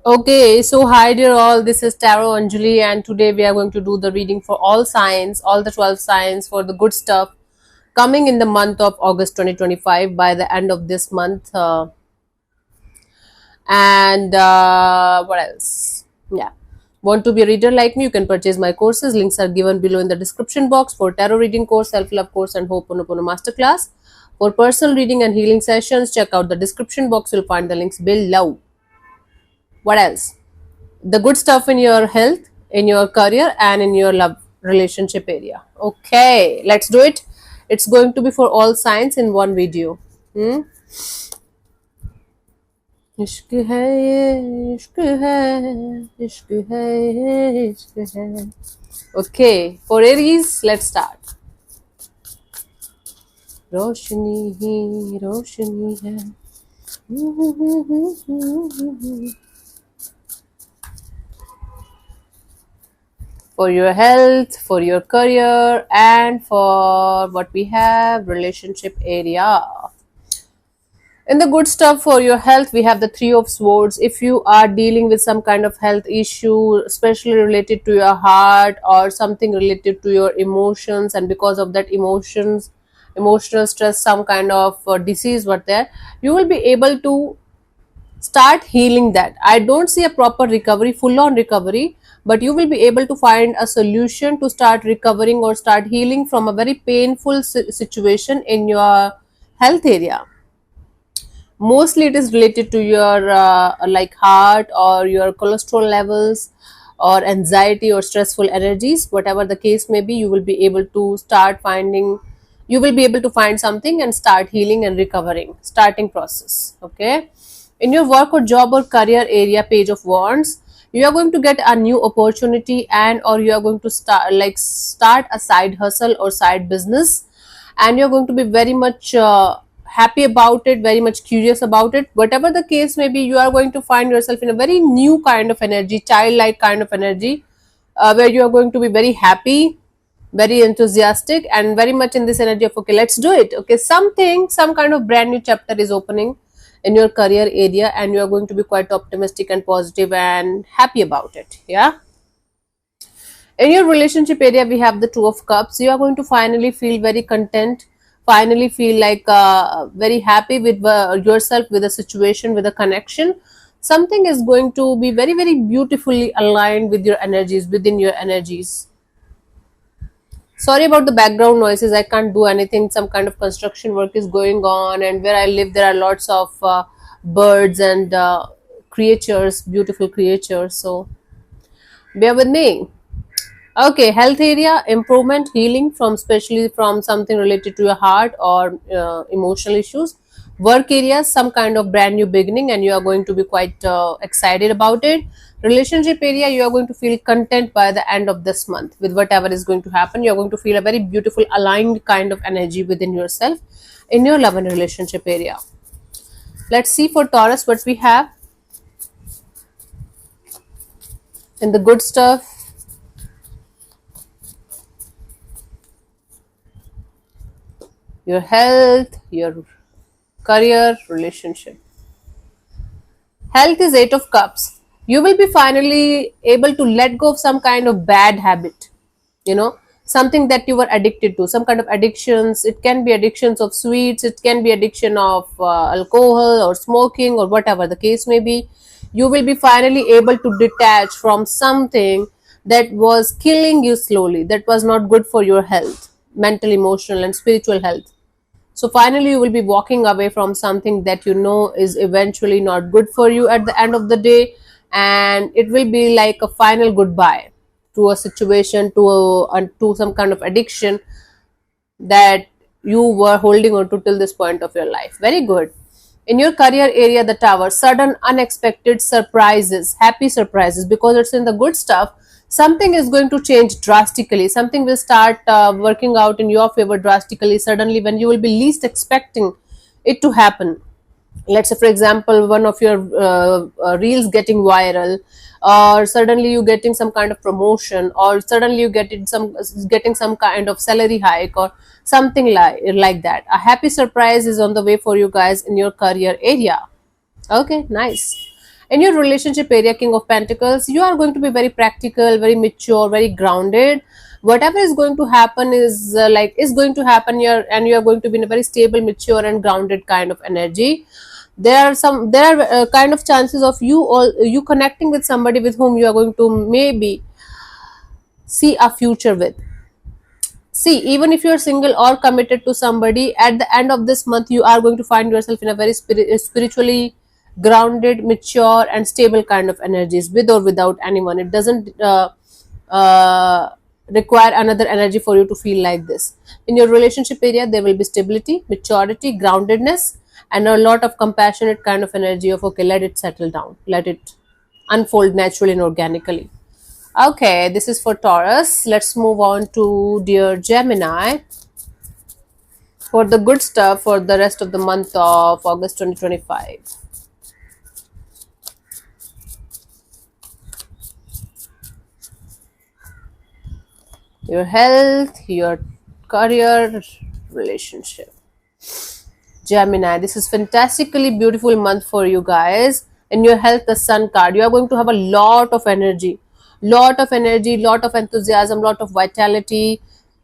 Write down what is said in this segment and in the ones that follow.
Okay, so hi dear all, this is Tarot Anjali, and today we are going to do the reading for all signs, all the 12 signs for the good stuff coming in the month of August 2025 by the end of this month. And what else? Yeah. Want to be a reader like me? You can purchase my courses. Links are given below in the description box for tarot reading course, self-love course, and Ho'oponopono masterclass. For personal reading and healing sessions, check out the description box. You'll find the links below. What else? The good stuff in your health, in your career, and in your love relationship area. Okay, let's do it. It's going to be for all signs in one video. Hmm? इश्क है ये इश्क है इश्क है ये इश्क है. Okay, for Aries, let's start. रोशनी ही रोशनी है. For your health, for your career, and for what we have relationship area. In the good stuff for your health, we have the Three of Swords. If you are dealing with some kind of health issue, especially related to your heart or something related to your emotions, and because of that emotional stress, some kind of disease, what there, you will be able to start healing that. I don't see a proper recovery, full on recovery, but you will be able to find a solution to start recovering or start healing from a very painful situation in your health area. Mostly it is related to your like heart or your cholesterol levels or anxiety or stressful energies, whatever the case may be. You will be able to start finding, you will be able to find something and start healing and recovering, starting process. Okay, in your work or job or career area, Page of Wands, you are going to get a new opportunity, and or you are going to start a side hustle or side business, and you're going to be very much happy about it, very much curious about it. Whatever the case may be, you are going to find yourself in a very new kind of energy, childlike kind of energy, where you are going to be very happy, very enthusiastic, and very much in this energy of, okay, let's do it. Okay, some kind of brand new chapter is opening in your career area, and you are going to be quite optimistic and positive and happy about it. Yeah. In your relationship area, we have the Two of Cups. You are going to finally feel very content, finally feel like very happy with yourself, with a situation, with a connection. Something is going to be very, very beautifully aligned with your energies, within your energies. Sorry about the background noises. I can't do anything. Some kind of construction work is going on, and where I live, there are lots of birds and creatures, beautiful creatures. So bear with me. Okay, health area, improvement, healing from, especially from something related to your heart or emotional issues. Work area, some kind of brand new beginning, and you are going to be quite excited about it. Relationship area, you are going to feel content by the end of this month with whatever is going to happen. You are going to feel a very beautiful, aligned kind of energy within yourself in your love and relationship area. Let's see for Taurus what we have in the good stuff. Your health, your career, relationship. Health is Eight of Cups. You will be finally able to let go of some kind of bad habit, you know, something that you were addicted to, some kind of addictions. It can be addictions of sweets, it can be addiction of alcohol or smoking or whatever the case may be. You will be finally able to detach from something that was killing you slowly, that was not good for your health, mental, emotional, and spiritual health. So finally, you will be walking away from something that you know is eventually not good for you at the end of the day, and it will be like a final goodbye to a situation, to some kind of addiction that you were holding on to till this point of your life. Very good. In your career area, the Tower, sudden unexpected surprises, happy surprises, because it's in the good stuff. Something is going to change drastically, something will start working out in your favor drastically, suddenly, when you will be least expecting it to happen. Let's say, for example, one of your reels getting viral, or suddenly you getting some kind of promotion, or suddenly you getting some kind of salary hike, or something like that. A happy surprise is on the way for you guys in your career area. Okay, nice. In your relationship area, King of Pentacles, you are going to be very practical, very mature, very grounded. Whatever is going to happen is is going to happen here, and you are going to be in a very stable, mature, and grounded kind of energy. There are kind of chances of you connecting with somebody with whom you are going to maybe see a future with. See, even if you're single or committed to somebody, at the end of this month, you are going to find yourself in a very spiritually grounded, mature, and stable kind of energies, with or without anyone. It doesn't require another energy for you to feel like this. In your relationship area, there will be stability, maturity, groundedness, and a lot of compassionate kind of energy of, okay, let it settle down, let it unfold naturally and organically. Okay, this is for Taurus. Let's move on to dear Gemini for the good stuff for the rest of the month of August 2025. Your health, your career, relationship. Gemini, this is fantastically beautiful month for you guys. In your health, the Sun card, you are going to have a lot of energy, lot of enthusiasm, lot of vitality.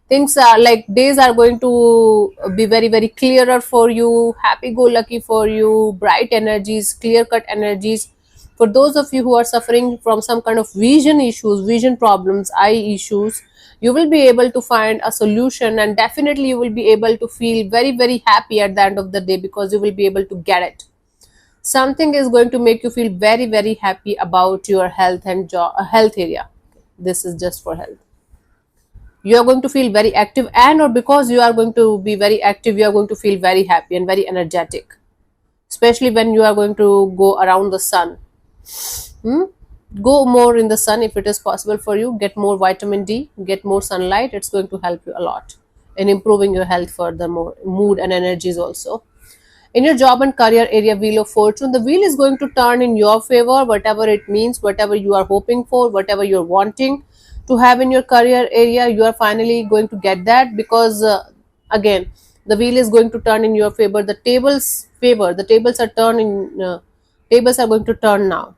Things are like days are going to be very, very clearer for you, happy go lucky for you, bright energies, clear cut energies. For those of you who are suffering from some kind of vision issues, vision problems, eye issues, you will be able to find a solution, and definitely you will be able to feel very, very happy at the end of the day, because you will be able to get it. Something is going to make you feel very, very happy about your health and health area. This is just for health. You are going to feel very active, and or because you are going to be very active, you are going to feel very happy and very energetic, especially when you are going to go around the sun. Hmm? Go more in the sun if it is possible for you. Get more vitamin D, get more sunlight. It's going to help you a lot in improving your health furthermore, mood and energies also. In your job and career area, Wheel of Fortune, the wheel is going to turn in your favor, whatever it means, whatever you are hoping for, whatever you're wanting to have in your career area, you are finally going to get that, because again, the wheel is going to turn in your favor. The tables are turning. Tables are going to turn now.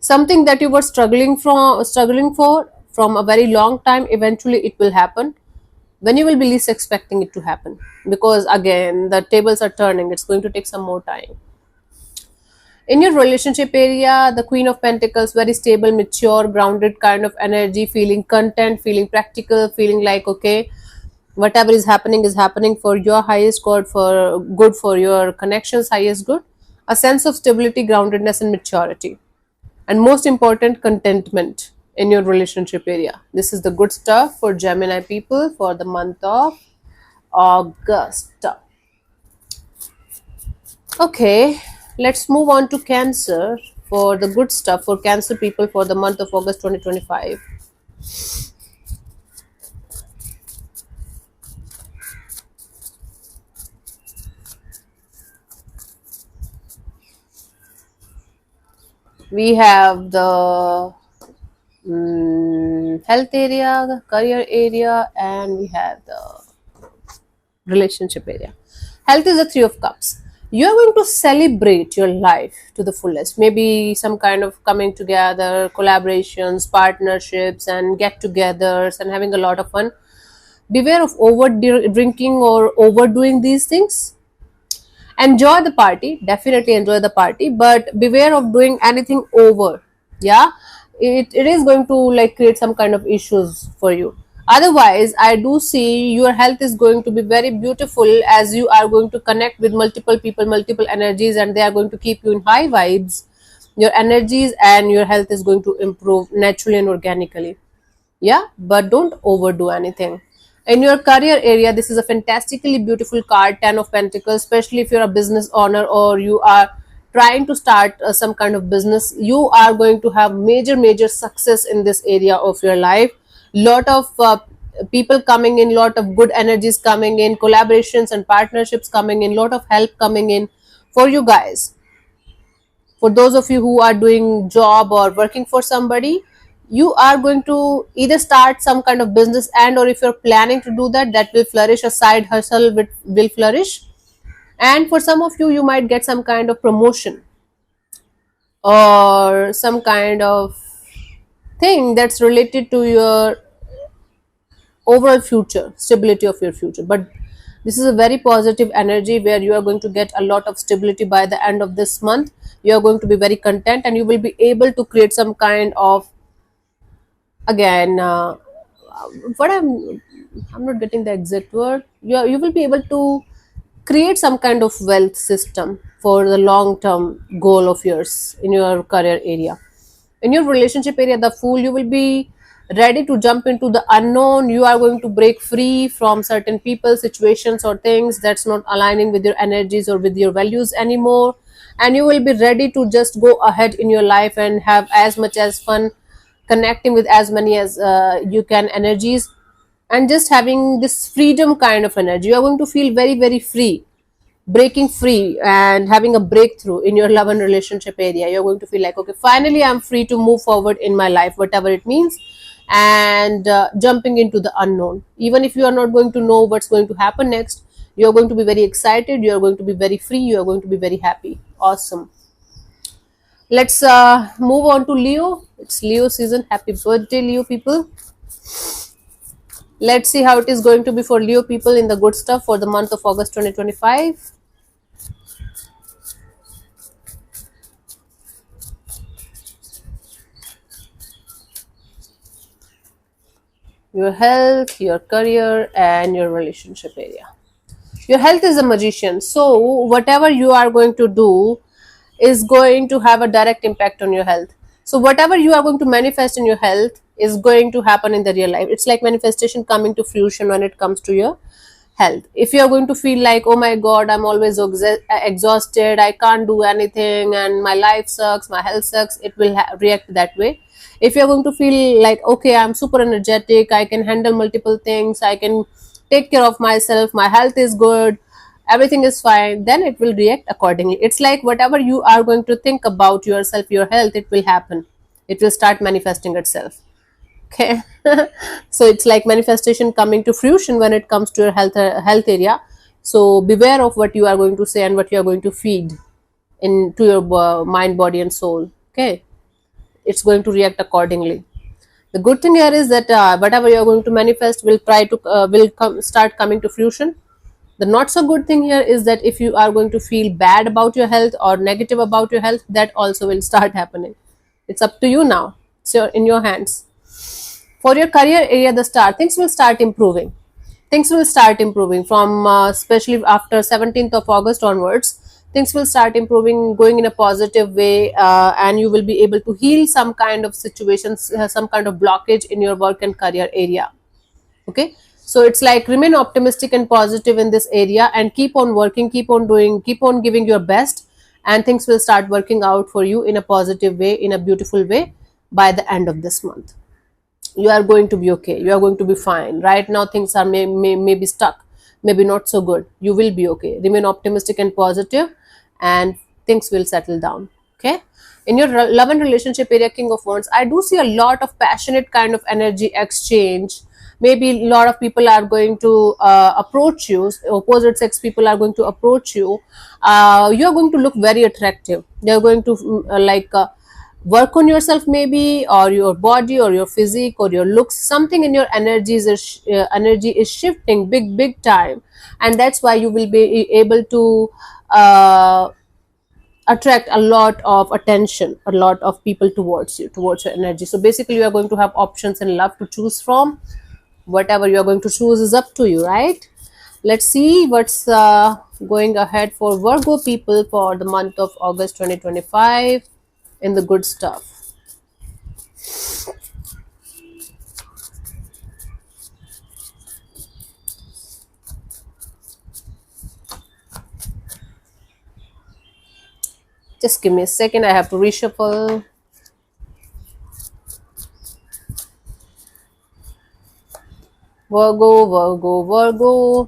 Something that you were struggling for from a very long time, eventually it will happen when you will be least expecting it to happen, because again the tables are turning. It's going to take some more time. In your relationship area, the Queen of Pentacles, very stable, mature, grounded kind of energy, feeling content, feeling practical, feeling like, okay, whatever is happening for your highest good, for good, for your connections highest good. A sense of stability, groundedness, and maturity, and most important, contentment in your relationship area. This is the good stuff for Gemini people for the month of August. Okay, let's move on to Cancer for the good stuff for Cancer people for the month of August 2025. We have the health area, the career area, and we have the relationship area. Health is the Three of Cups. You are going to celebrate your life to the fullest. Maybe some kind of coming together, collaborations, partnerships, and get-togethers, and having a lot of fun. Beware of over drinking or overdoing these things. Enjoy the party, definitely enjoy the party, but beware of doing anything over. Yeah, it is going to like create some kind of issues for you. Otherwise, I do see your health is going to be very beautiful, as you are going to connect with multiple people, multiple energies, and they are going to keep you in high vibes. Your energies and your health is going to improve naturally and organically. Yeah, but don't overdo anything. In your career area, this is a fantastically beautiful card, 10 of Pentacles, especially if you're a business owner or you are trying to start some kind of business. You are going to have major success in this area of your life. Lot of people coming in, lot of good energies coming in, collaborations and partnerships coming in, lot of help coming in for you guys. For those of you who are doing job or working for somebody, you are going to either start some kind of business, and or if you're planning to do that, that will flourish. A side hustle will flourish, and for some of you, you might get some kind of promotion. or some kind of thing that's related to your overall future, stability of your future. But this is a very positive energy where you are going to get a lot of stability by the end of this month. You are going to be very content, and you will be able to create some kind of, again, what I'm not getting the exact word. You will be able to create some kind of wealth system for the long term goal of yours in your career area. In your relationship area, the Fool, you will be ready to jump into the unknown. You are going to break free from certain people, situations, or things that's not aligning with your energies or with your values anymore, and you will be ready to just go ahead in your life and have as much as fun, connecting with as many as you can energies, and just having this freedom kind of energy. You are going to feel very, very free, breaking free and having a breakthrough in your love and relationship area. You're going to feel like, okay, finally I'm free to move forward in my life, whatever it means, and jumping into the unknown. Even if you are not going to know what's going to happen next, you're going to be very excited, you're going to be very free, you're going to be very happy. Awesome. Let's move on to Leo. It's Leo season. Happy birthday, Leo people. Let's see how it is going to be for Leo people in the good stuff for the month of August 2025. Your health, your career, and your relationship area. Your health is a magician, so whatever you are going to do is going to have a direct impact on your health. So whatever you are going to manifest in your health is going to happen in the real life. It's like manifestation coming to fruition when it comes to your health. If you are going to feel like, oh my god, I'm always exhausted, I can't do anything, and my life sucks, my health sucks, it will react that way. If you're going to feel like, okay, I'm super energetic, I can handle multiple things, I can take care of myself, my health is good, everything is fine, then it will react accordingly. It's like whatever you are going to think about yourself, your health, it will happen, it will start manifesting itself. Okay. So it's like manifestation coming to fruition when it comes to your health area. So beware of what you are going to say and what you are going to feed into your mind, body, and soul. Okay, it's going to react accordingly. The good thing here is that whatever you are going to manifest will try to start coming to fruition. The not so good thing here is that if you are going to feel bad about your health or negative about your health, that also will start happening. It's up to you now. It's in your hands. For your career area, the star, things will start improving. Things will start improving from especially after 17th of August onwards. Things will start improving, going in a positive way, and you will be able to heal some kind of situations, some kind of blockage in your work and career area. Okay, so it's like remain optimistic and positive in this area and keep on working, keep on doing, keep on giving your best, and things will start working out for you in a positive way, in a beautiful way by the end of this month. You are going to be okay, you are going to be fine. Right now things are may be stuck, maybe not so good. You will be okay. Remain optimistic and positive, and things will settle down. Okay, in your love and relationship area, King of Wands, I do see a lot of passionate kind of energy exchange. Maybe a lot of people are going to approach you, opposite sex people are going to approach you. You are going to look very attractive. They are going to work on yourself, maybe, or your body or your physique or your looks. Something in your energies energy is shifting big time, and that's why you will be able to attract a lot of attention, a lot of people towards you, towards your energy. So basically you are going to have options in love to choose from. Whatever you are going to choose is up to you, right? Let's see what's going ahead for Virgo people for the month of August 2025 in the good stuff. Just give me a second, I have to reshuffle. Virgo.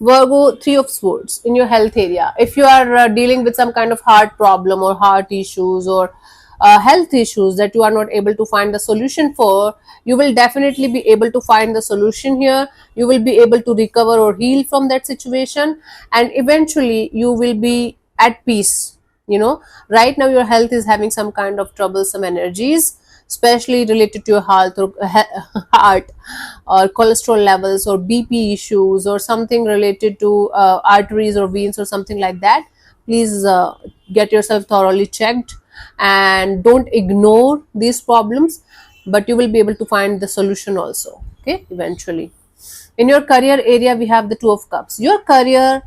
Virgo, Three of Swords in your health area. If you are dealing with some kind of heart problem or heart issues or health issues that you are not able to find the solution for, you will definitely be able to find the solution here. You will be able to recover or heal from that situation, and eventually you will be at peace. Right now your health is having some kind of troublesome energies, especially related to your health or heart, or cholesterol levels, or BP issues, or something related to arteries or veins or something like that. Please get yourself thoroughly checked, and don't ignore these problems, but you will be able to find the solution also, okay, eventually. In your career area, we have the Two of Cups. Your career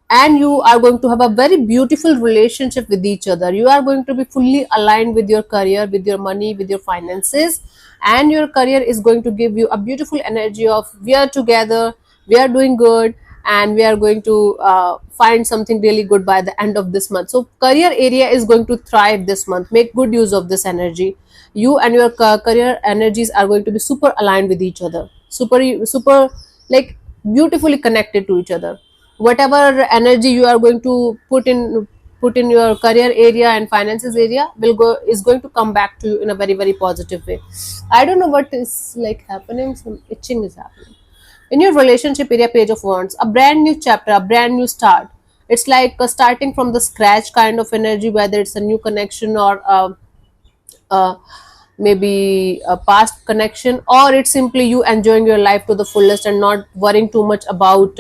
and you are going to have a very beautiful relationship with each other. You are going to be fully aligned with your career, with your money, with your finances, and your career is going to give you a beautiful energy of we are together, we are doing good, and we are going to find something really good by the end of this month. So career area is going to thrive this month. Make good use of this energy. You and your career energies are going to be super aligned with each other, super like beautifully connected to each other. Whatever energy you are going to put in your career area and finances area is going to come back to you in a very, very positive way. I don't know what is like happening. Some itching is happening. In your relationship area, Page of Wands, a brand new chapter, a brand new start. It's like a starting from the scratch kind of energy, whether it's a new connection or uh, maybe a past connection, or it's simply you enjoying your life to the fullest and not worrying too much about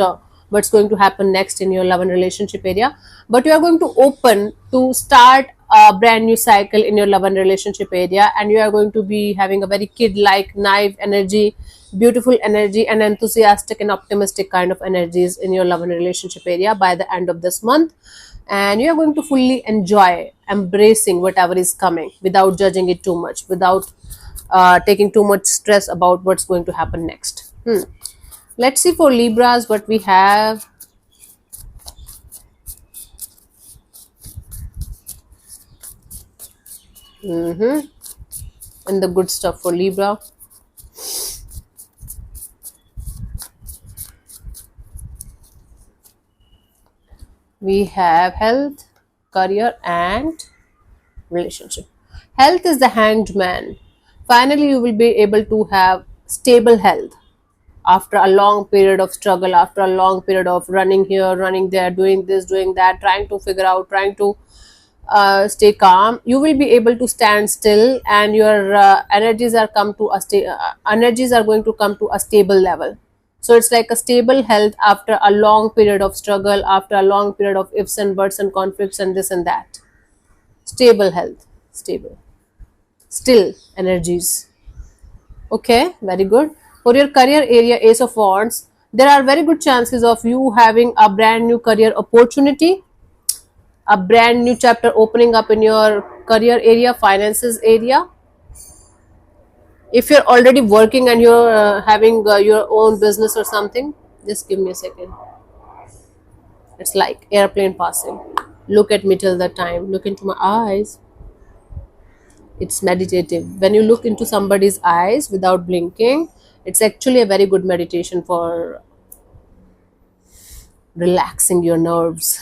what's going to happen next in your love and relationship area. But you are going to open to start a brand new cycle in your love and relationship area, and you are going to be having a very kid like naive energy, beautiful energy, and enthusiastic and optimistic kind of energies in your love and relationship area by the end of this month. And you are going to fully enjoy embracing whatever is coming without judging it too much, without taking too much stress about what's going to happen next. Let's see for Libras what we have. And the good stuff for Libra. We have health, career, and relationship. Health is the hanged man. Finally, you will be able to have stable health after a long period of struggle, after a long period of running here, running there, doing this, doing that, trying to figure out, trying to stay calm. You will be able to stand still, and your energies are going to come to a stable level. So it's like a stable health after a long period of struggle, after a long period of ifs and buts and conflicts and this and that. Stable health, stable, still energies. Okay, very good. For your career area, Ace of Wands, there are very good chances of you having a brand new career opportunity, a brand new chapter opening up in your career area, finances area. If you're already working and you're having your own business or something, just give me a second. It's like airplane passing. Look at me till the time. Look into my eyes. It's meditative. When you look into somebody's eyes without blinking, it's actually a very good meditation for relaxing your nerves.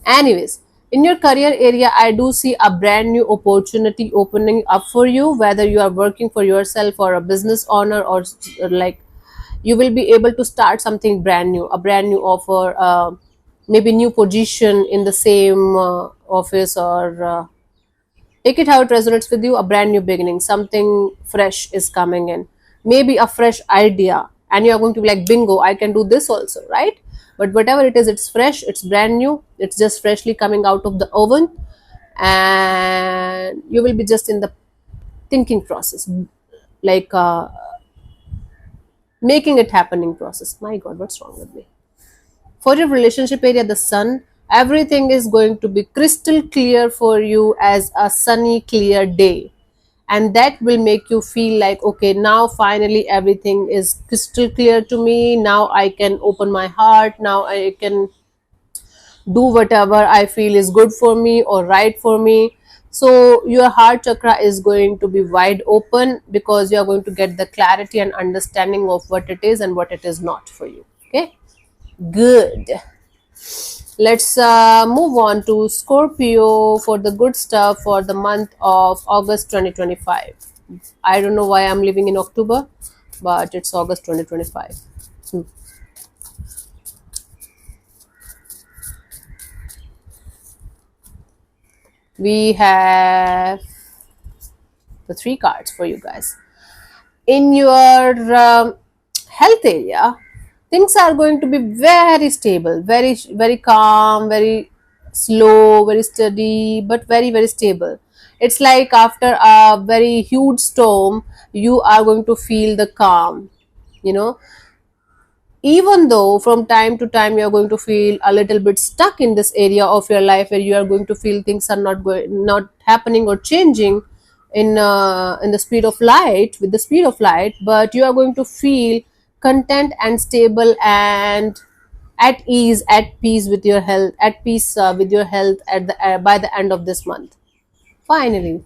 Anyways, in your career area, I do see a brand new opportunity opening up for you, whether you are working for yourself or a business owner, or like you will be able to start something brand new, a brand new offer, maybe new position in the same office, or take it how it resonates with you. A brand new beginning, something fresh is coming in, maybe a fresh idea, and you are going to be like, bingo, I can do this also, right? But whatever it is, it's fresh, it's brand new, it's just freshly coming out of the oven, and you will be just in the thinking process, like making it happening process. My god, what's wrong with me? For your relationship area, the sun, everything is going to be crystal clear for you as a sunny, clear day. And that will make you feel like, okay, now finally everything is crystal clear to me. Now I can open my heart. Now I can do whatever I feel is good for me or right for me. So your heart chakra is going to be wide open, because you are going to get the clarity and understanding of what it is and what it is not for you. Okay, good. Let's move on to Scorpio for the good stuff for the month of August 2025. I don't know why I'm living in October, but it's August 2025. we have the three cards for you guys. In your health area, things are going to be very stable, very calm, very slow, very steady, but very stable. It's like after a very huge storm, you are going to feel the calm, you know. Even though from time to time you are going to feel a little bit stuck in this area of your life where you are going to feel things are not happening or changing in the speed of light, with the speed of light, but you are going to feel content and stable and at ease, at peace with your health, at peace with your health at the by the end of this month, finally.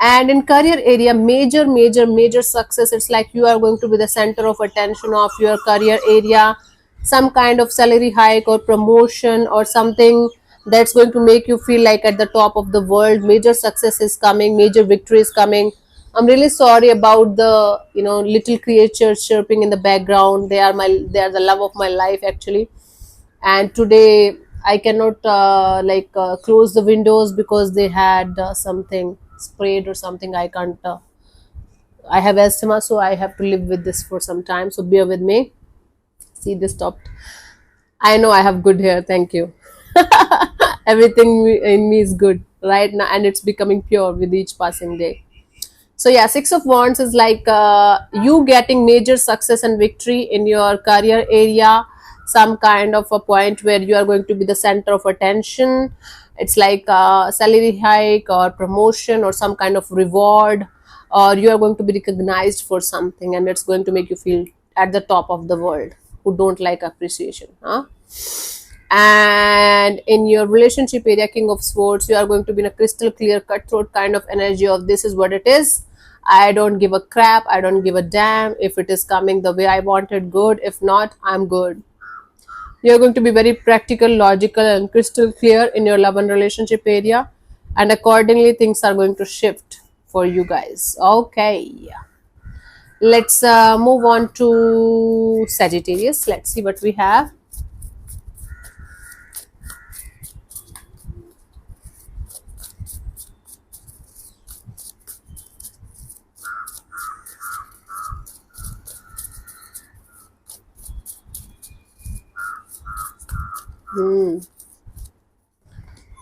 And in career area, major success. It's like you are going to be the center of attention of your career area. Some kind of salary hike or promotion or something that's going to make you feel like at the top of the world. Major success is coming, major victory is coming. I'm really sorry about the little creatures chirping in the background. They are the love of my life actually. And today I cannot close the windows because they had something sprayed or something. I can't I have asthma, so I have to live with this for some time, so bear with me. See, this stopped. I know I have good hair, thank you. Everything in me is good right now, and it's becoming pure with each passing day. So yeah, Six of Wands is like you getting major success and victory in your career area. Some kind of a point where you are going to be the center of attention. It's like a salary hike or promotion or some kind of reward, or you are going to be recognized for something, and it's going to make you feel at the top of the world. Who don't like appreciation, huh? And in your relationship area, King of Swords, you are going to be in a crystal clear cutthroat kind of energy of this is what it is. I don't give a crap, I don't give a damn. If it is coming the way I want it, good. If not, I'm good. You're going to be very practical, logical, and crystal clear in your love and relationship area, and accordingly things are going to shift for you guys. Okay, let's move on to Sagittarius. Let's see what we have.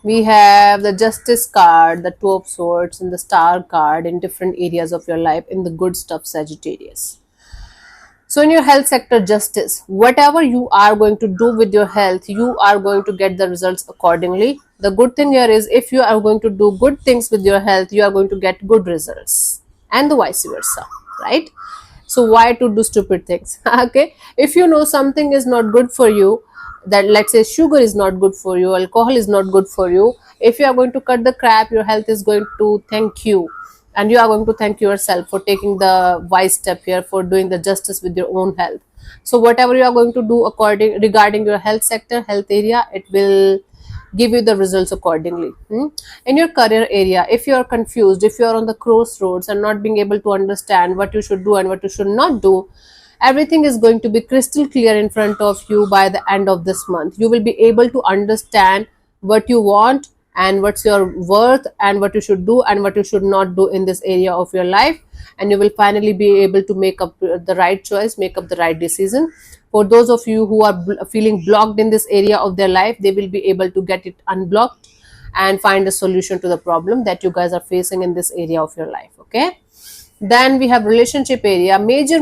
We have the Justice card, the Two of Swords, and the Star card in different areas of your life in the good stuff, Sagittarius. So in your health sector, Justice, whatever you are going to do with your health, you are going to get the results accordingly. The good thing here is if you are going to do good things with your health, you are going to get good results, and the vice versa, right? So why to do stupid things? Okay, if you know something is not good for you, that let's say sugar is not good for you, alcohol is not good for you, if you are going to cut the crap, your health is going to thank you, and you are going to thank yourself for taking the wise step here, for doing the justice with your own health. So whatever you are going to do according regarding your health sector, health area, it will give you the results accordingly. In your career area, if you are confused, if you are on the crossroads and not being able to understand what you should do and what you should not do, everything is going to be crystal clear in front of you by the end of this month. You will be able to understand what you want and what's your worth and what you should do and what you should not do in this area of your life, and you will finally be able to make up the right choice, make up the right decision. For those of you who are feeling blocked in this area of their life, they will be able to get it unblocked and find a solution to the problem that you guys are facing in this area of your life. Okay, then we have relationship area, major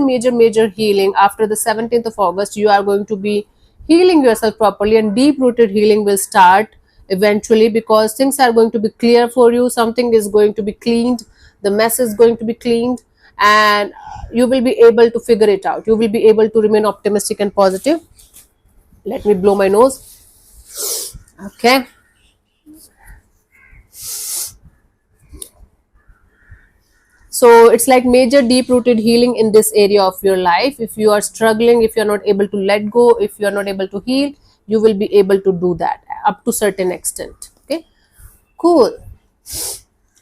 healing. After the 17th of August, you are going to be healing yourself properly, and deep rooted healing will start eventually, because things are going to be clear for you. Something is going to be cleaned, the mess is going to be cleaned, and you will be able to figure it out. You will be able to remain optimistic and positive. Let me blow my nose. Okay, so it's like major deep rooted healing in this area of your life. If you are struggling, if you're not able to let go, if you're not able to heal, you will be able to do that up to certain extent. Okay, cool.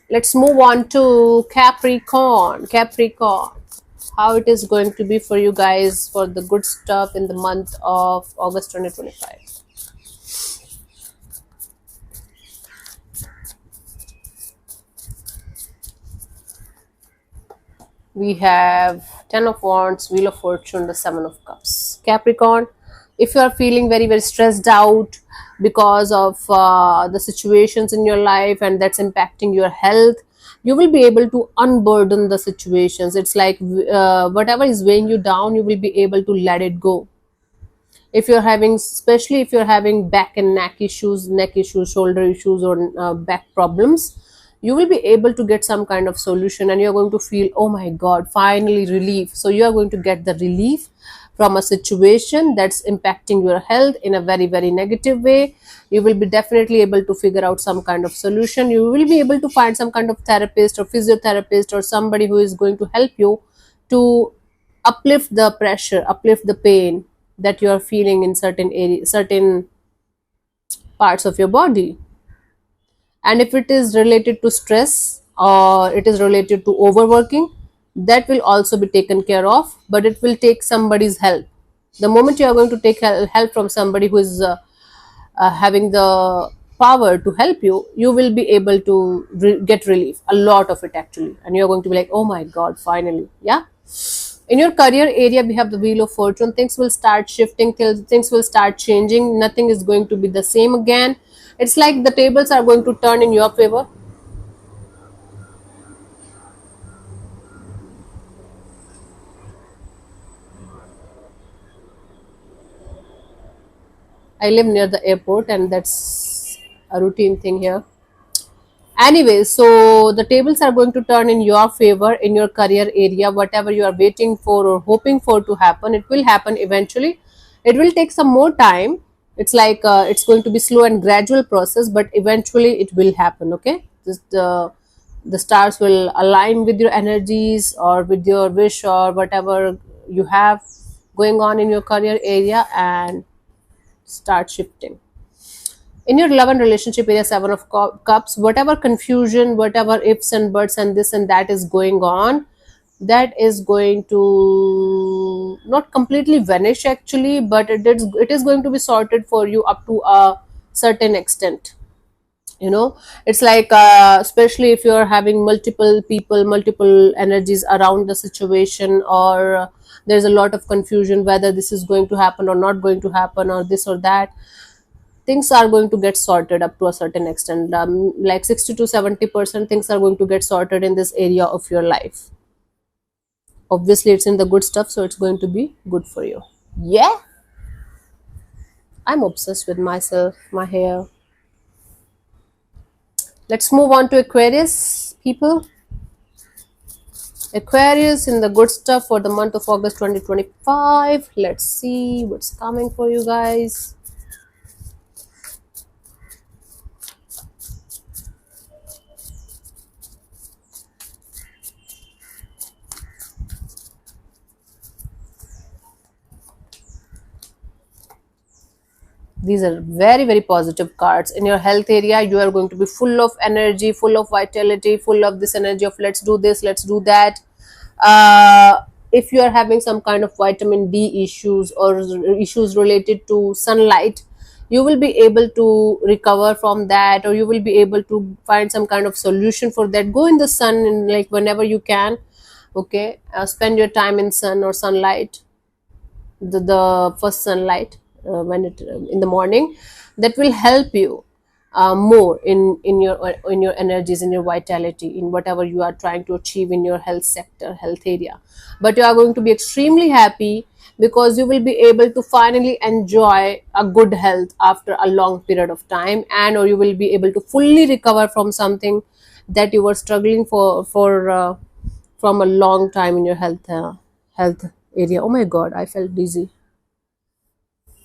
Let's move on to Capricorn. How it is going to be for you guys for the good stuff in the month of August 2025. We have Ten of Wands, Wheel of Fortune, the Seven of Cups. Capricorn, if you are feeling very, very stressed out because of the situations in your life and that's impacting your health, you will be able to unburden the situations. It's like whatever is weighing you down, you will be able to let it go. If you're having, especially if you're having back and neck issues, shoulder issues, or back problems, you will be able to get some kind of solution, and you're going to feel, oh my god, finally relief. So you are going to get the relief from a situation that's impacting your health in a very, very negative way. You will be definitely able to figure out some kind of solution. You will be able to find some kind of therapist or physiotherapist or somebody who is going to help you to uplift the pressure, uplift the pain that you are feeling in certain area, certain parts of your body. And if it is related to stress or it is related to overworking, that will also be taken care of, but it will take somebody's help. The moment you are going to take help from somebody who is having the power to help you, you will be able to get relief, a lot of it actually, and you're going to be like, oh my god, finally. Yeah. In your career area, we have the Wheel of Fortune. Things will start shifting, till things will start changing. Nothing is going to be the same again. It's like the tables are going to turn in your favor. I live near the airport, and that's a routine thing here. Anyway, so the tables are going to turn in your favor in your career area. Whatever you are waiting for or hoping for to happen, it will happen eventually. It will take some more time. It's like it's going to be slow and gradual process, but eventually it will happen. Okay, the stars will align with your energies or with your wish or whatever you have going on in your career area and start shifting. In your love and relationship area, Seven of Cups, whatever confusion, whatever ifs and buts and this and that is going on, that is going to not completely vanish actually, but it is going to be sorted for you up to a certain extent. It's like especially if you're having multiple people, multiple energies around the situation, or there's a lot of confusion whether this is going to happen or not going to happen, or this or that, things are going to get sorted up to a certain extent. Like 60 to 70% things are going to get sorted in this area of your life. Obviously it's in the good stuff, so it's going to be good for you. Yeah. I'm obsessed with myself, my hair. Let's move on to Aquarius people. Aquarius in the good stuff for the month of August 2025. Let's see what's coming for you guys. These are very, very positive cards. In your health area, you are going to be full of energy, full of vitality, full of this energy of let's do this, let's do that. If you are having some kind of vitamin D issues or issues related to sunlight, you will be able to recover from that, or you will be able to find some kind of solution for that. Go in the sun, and like whenever you can. Okay, spend your time in sun or sunlight, the first sunlight, when it in the morning. That will help you more in your energies, in your vitality, in whatever you are trying to achieve in your health sector, health area. But you are going to be extremely happy because you will be able to finally enjoy a good health after a long period of time, and or you will be able to fully recover from something that you were struggling for from a long time in your health area. Oh my god, I felt dizzy.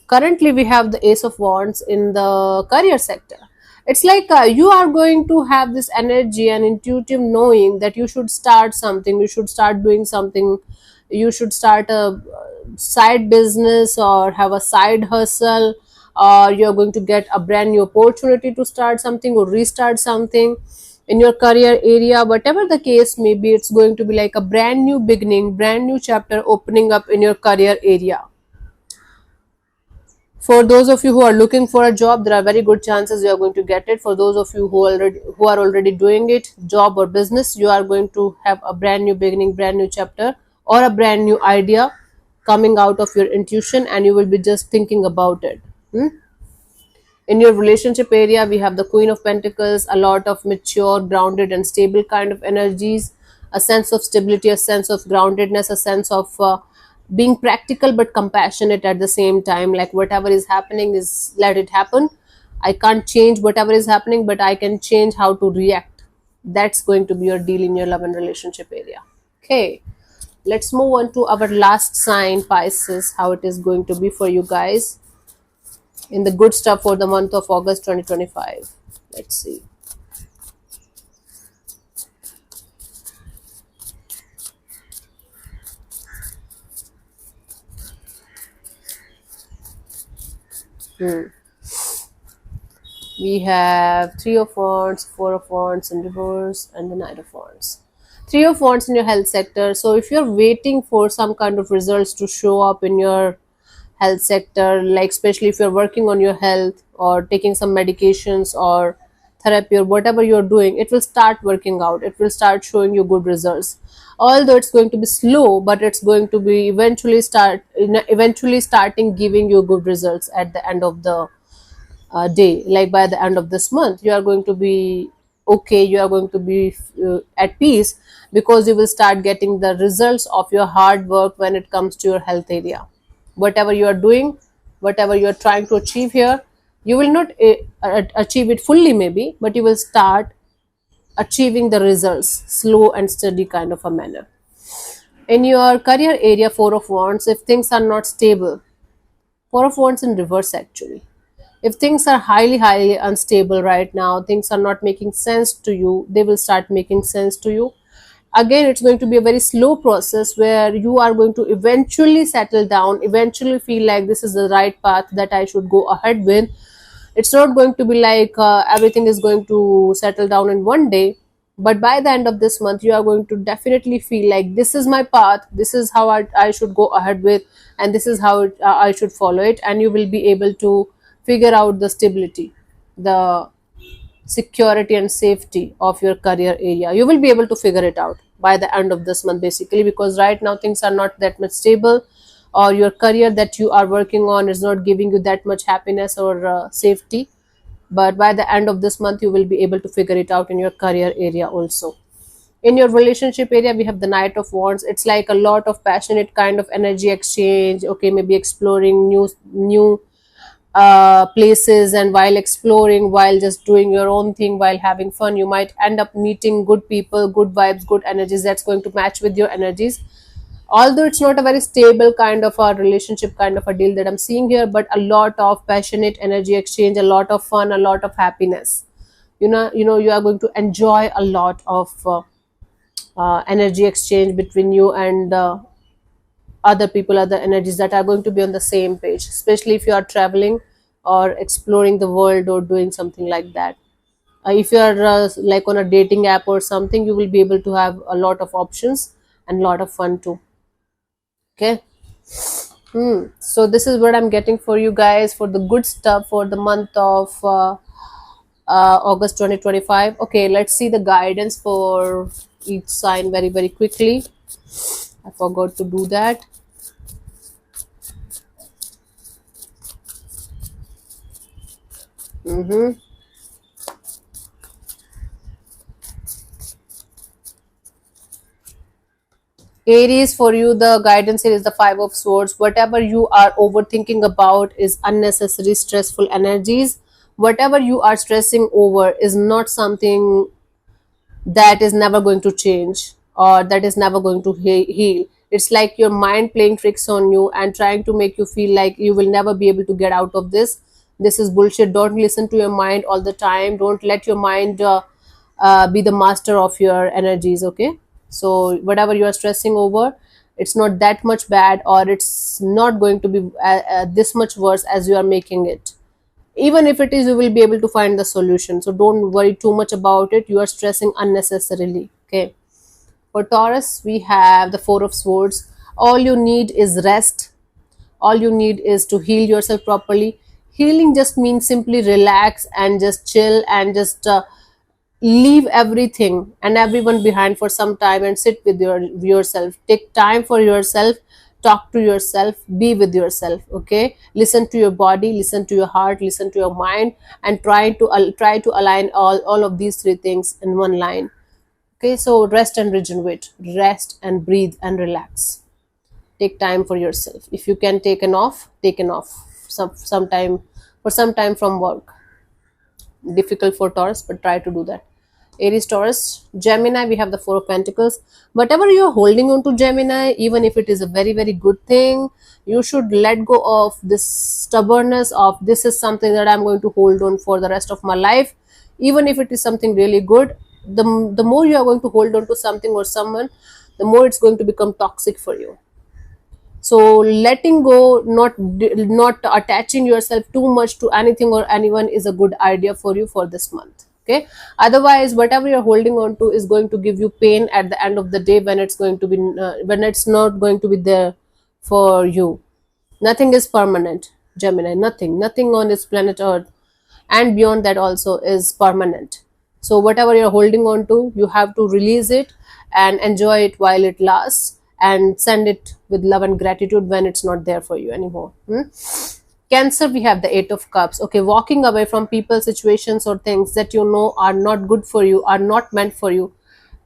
Currently we have the Ace of Wands in the career sector. It's like you are going to have this energy and intuitive knowing that you should start something, you should start doing something, you should start a side business or have a side hustle, or you're going to get a brand new opportunity to start something or restart something in your career area. Whatever the case may be, it's going to be like a brand new beginning, brand new chapter opening up in your career area. For those of you who are looking for a job, there are very good chances you are going to get it. For those of you who are already doing it, job or business, you are going to have a brand new beginning, brand new chapter, or a brand new idea coming out of your intuition, and you will be just thinking about it. Hmm? In your relationship area, we have the Queen of Pentacles, a lot of mature, grounded, and stable kind of energies, a sense of stability, a sense of groundedness, a sense of being practical but compassionate at the same time. Like whatever is happening is let it happen. I can't change whatever is happening, but I can change how to react. That's going to be your deal in your love and relationship area. Okay, let's move on to our last sign, Pisces, how it is going to be for you guys in the good stuff for the month of August 2025. Let's see. We have Three of Wands, Four of Wands in reverse, and the Knight of Wands. Three of Wands in your health sector. So if you're waiting for some kind of results to show up in your health sector, like especially if you're working on your health or taking some medications or therapy or whatever you're doing, it will start working out. It will start showing you good results. Although it's going to be slow, but it's going to be eventually starting giving you good results at the end of the day. Like by the end of this month, you are going to be okay. You are going to be at peace because you will start getting the results of your hard work when it comes to your health area. Whatever you are doing, whatever you are trying to achieve here, you will not achieve it fully maybe, but you will start achieving the results slow and steady kind of a manner. In your career area, Four of Wands, if things are not stable, Four of Wands in reverse actually, if things are highly unstable right now, things are not making sense to you, they will start making sense to you. Again, it's going to be a very slow process where you are going to eventually settle down, eventually feel like this is the right path that I should go ahead with. It's not going to be like everything is going to settle down in one day, but by the end of this month you are going to definitely feel like this is my path, this is how I should go ahead with, and this is how I should follow it, and you will be able to figure out the stability, the security and safety of your career area. You will be able to figure it out by the end of this month basically, because right now things are not that much stable, or your career that you are working on is not giving you that much happiness or safety. But by the end of this month you will be able to figure it out in your career area also. In your relationship area, we have the Knight of Wands. It's like a lot of passionate kind of energy exchange. Okay, maybe exploring new places, and while exploring, while just doing your own thing, while having fun, you might end up meeting good people, good vibes, good energies that's going to match with your energies. Although it's not a very stable kind of a relationship kind of a deal that I'm seeing here, but a lot of passionate energy exchange, a lot of fun, a lot of happiness. You are going to enjoy a lot of energy exchange between you and other people, other energies that are going to be on the same page, especially if you are traveling or exploring the world or doing something like that. If you are like on a dating app or something, you will be able to have a lot of options and lot of fun too. Okay. So this is what I'm getting for you guys for the good stuff for the month of August 2025. Okay, let's see the guidance for each sign very quickly. I forgot to do that. Aries, for you, the guidance here is the Five of Swords. Whatever you are overthinking about is unnecessary, stressful energies. Whatever you are stressing over is not something that is never going to change or that is never going to heal. It's like your mind playing tricks on you and trying to make you feel like you will never be able to get out of this. This is bullshit. Don't listen to your mind all the time. Don't let your mind be the master of your energies. Okay, so whatever you are stressing over, it's not that much bad, or it's not going to be this much worse as you are making it. Even if it is, you will be able to find the solution, so don't worry too much about it. You are stressing unnecessarily. Okay, for Taurus, we have the Four of Swords. All you need is rest. All you need is to heal yourself properly. Healing just means simply relax and just chill and just leave everything and everyone behind for some time and sit with yourself. Take time for yourself, talk to yourself, be with yourself. Okay, listen to your body, listen to your heart, listen to your mind, and try to align all of these three things in one line. Okay, so rest and regenerate, rest and breathe and relax. Take time for yourself. If you can take an off sometime for some time from work. Difficult for Taurus, but try to do that. Aries, Taurus, Gemini, we have the Four of Pentacles. Whatever you're holding on to, Gemini, even if it is a very, very good thing, you should let go of this stubbornness of this is something that I'm going to hold on for the rest of my life. Even if it is something really good, the more you are going to hold on to something or someone, the more it's going to become toxic for you. So letting go, not attaching yourself too much to anything or anyone is a good idea for you for this month. Okay, otherwise whatever you're holding on to is going to give you pain at the end of the day when it's going to be when it's not going to be there for you. Nothing is permanent, Gemini. Nothing on this planet Earth and beyond that also is permanent. So whatever you're holding on to, you have to release it and enjoy it while it lasts, and send it with love and gratitude when it's not there for you anymore. Cancer, we have the Eight of Cups. Okay, walking away from people, situations, or things that you know are not good for you, are not meant for you,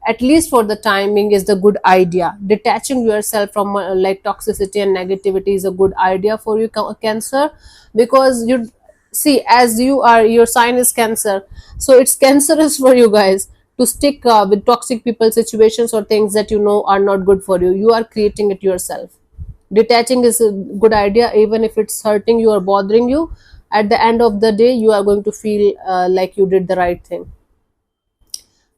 at least for the timing, is the good idea. Detaching yourself from like toxicity and negativity is a good idea for you, Cancer, because you see, as you are, your sign is Cancer, so it's cancerous for you guys to stick with toxic people, situations, or things that you know are not good for you. You are creating it yourself. Detaching is a good idea, even if it's hurting you or bothering you. At the end of the day, you are going to feel like you did the right thing.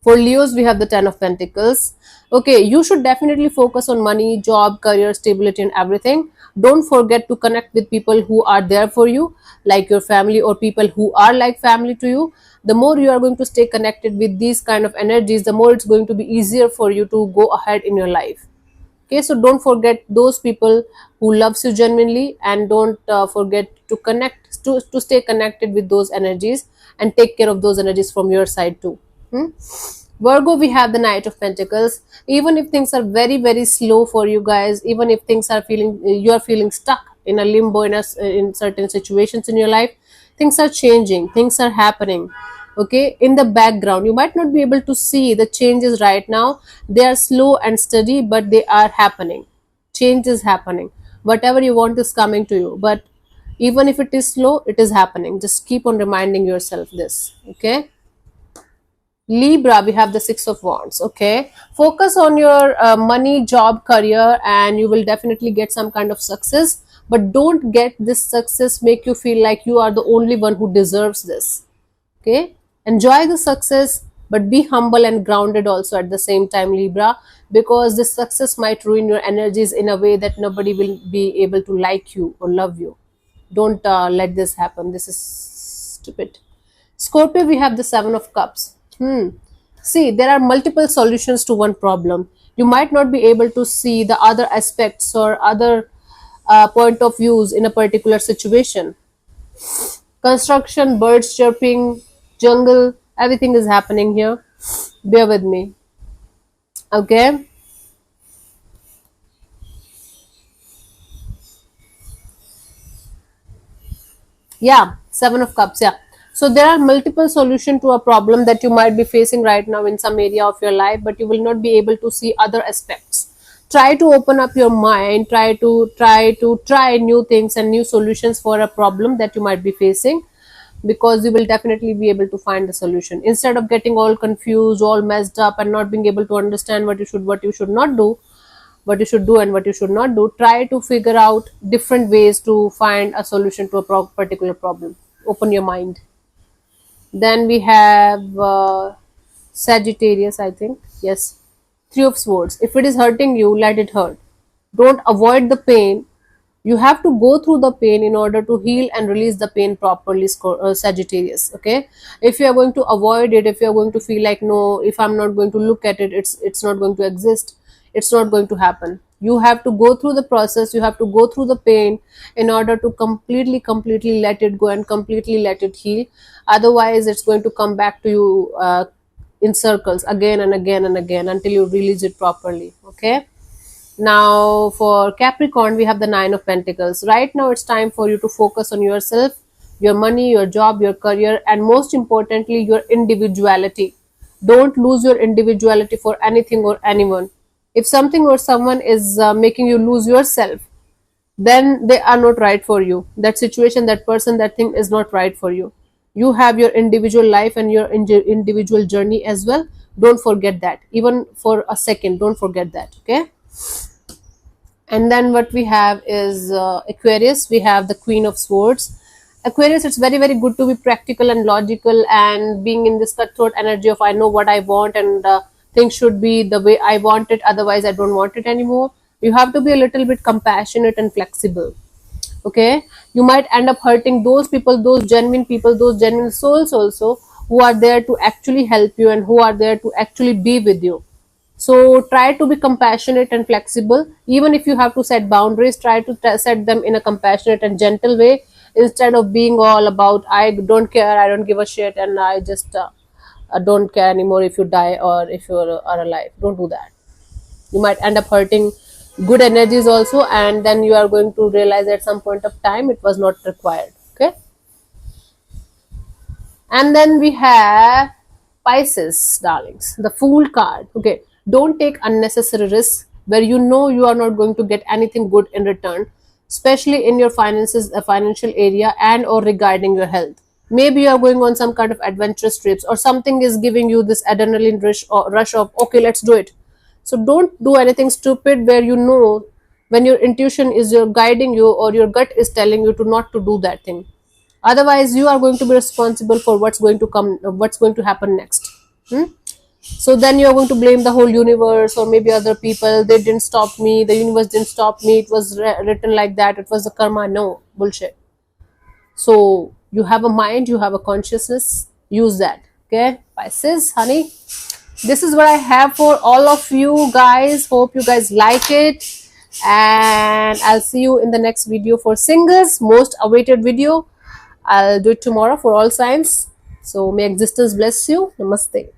For Leos, we have the Ten of Pentacles. Okay, you should definitely focus on money, job, career, stability, and everything. Don't forget to connect with people who are there for you, like your family or people who are like family to you. The more you are going to stay connected with these kind of energies, the more it's going to be easier for you to go ahead in your life. Okay, so don't forget those people who loves you genuinely, and don't forget to to stay connected with those energies and take care of those energies from your side too. Virgo, we have the Knight of Pentacles. Even if things are very, very slow for you guys, even if things are feeling, you are feeling stuck in a limbo in certain situations in your life, things are changing, things are happening. Okay, in the background, you might not be able to see the changes right now. They are slow and steady, but they are happening. Change is happening. Whatever you want is coming to you, but even if it is slow, it is happening. Just keep on reminding yourself this. Okay, Libra, we have the Six of Wands. Okay, focus on your money, job, career, and you will definitely get some kind of success. But don't get this success make you feel like you are the only one who deserves this. Okay, enjoy the success, but be humble and grounded also at the same time, Libra, because this success might ruin your energies in a way that nobody will be able to like you or love you. Don't let this happen. This is stupid. Scorpio, we have the Seven of Cups. See, there are multiple solutions to one problem. You might not be able to see the other aspects or other point of views in a particular situation. Construction, birds chirping, jungle, everything is happening here. Bear with me. Okay. Yeah, Seven of Cups. Yeah. So there are multiple solutions to a problem that you might be facing right now in some area of your life, but you will not be able to see other aspects. Try to open up your mind. Try new things and new solutions for a problem that you might be facing, because you will definitely be able to find the solution instead of getting all confused, all messed up, and not being able to understand what you should not do, what you should do and what you should not do. Try to figure out different ways to find a solution to a particular problem. Open your mind. Then we have Sagittarius, I think. Yes. Three of Swords. If it is hurting you, let it hurt. Don't avoid the pain. You have to go through the pain in order to heal and release the pain properly, Sagittarius. Okay, if you are going to avoid it, if you are going to feel like, no, if I'm not going to look at it, it's not going to exist, it's not going to happen, You have to go through the process, you have to go through the pain in order to completely let it go and completely let it heal. Otherwise it's going to come back to you in circles again and again and again until you release it properly. Okay, now for Capricorn, we have the Nine of Pentacles. Right now it's time for you to focus on yourself, your money, your job, your career, and most importantly your individuality. Don't lose your individuality for anything or anyone. If something or someone is making you lose yourself, then they are not right for you. That situation, that person, that thing is not right for you. You have your individual life and your individual journey as well. Don't forget that, even for a second. Don't forget that. Okay, and then what we have is Aquarius. We have the Queen of Swords. Aquarius, it's very good to be practical and logical and being in this cutthroat energy of I know what I want, and things should be the way I want it, otherwise I don't want it anymore. You have to be a little bit compassionate and flexible. Okay, you might end up hurting those people, those genuine people, those genuine souls also, who are there to actually help you and who are there to actually be with you. So try to be compassionate and flexible. Even if you have to set boundaries, try to set them in a compassionate and gentle way, instead of being all about I don't care, I don't give a shit, and I just don't care anymore if you die or if you are alive. Don't do that. You might end up hurting good energies also, and then you are going to realize at some point of time it was not required. Okay, and then we have Pisces, darlings, the Fool card. Okay, don't take unnecessary risks where you know you are not going to get anything good in return, especially in your finances, a financial area, and or regarding your health. Maybe you are going on some kind of adventurous trips, or something is giving you this adrenaline rush of okay, let's do it. So don't do anything stupid where you know, when your intuition is your guiding you or your gut is telling you to not to do that thing. Otherwise you are going to be responsible for what's going to come, what's going to happen next. Hmm? So then you're going to blame the whole universe or maybe other people. They didn't stop me, the universe didn't stop me, it was written like that, it was the karma. No, bullshit. So you have a mind, you have a consciousness, use that. Okay, Pisces, honey, this is what I have for all of you guys. Hope you guys like it, and I'll see you in the next video for singles, most awaited video. I'll do it tomorrow for all signs. So may existence bless you. Namaste.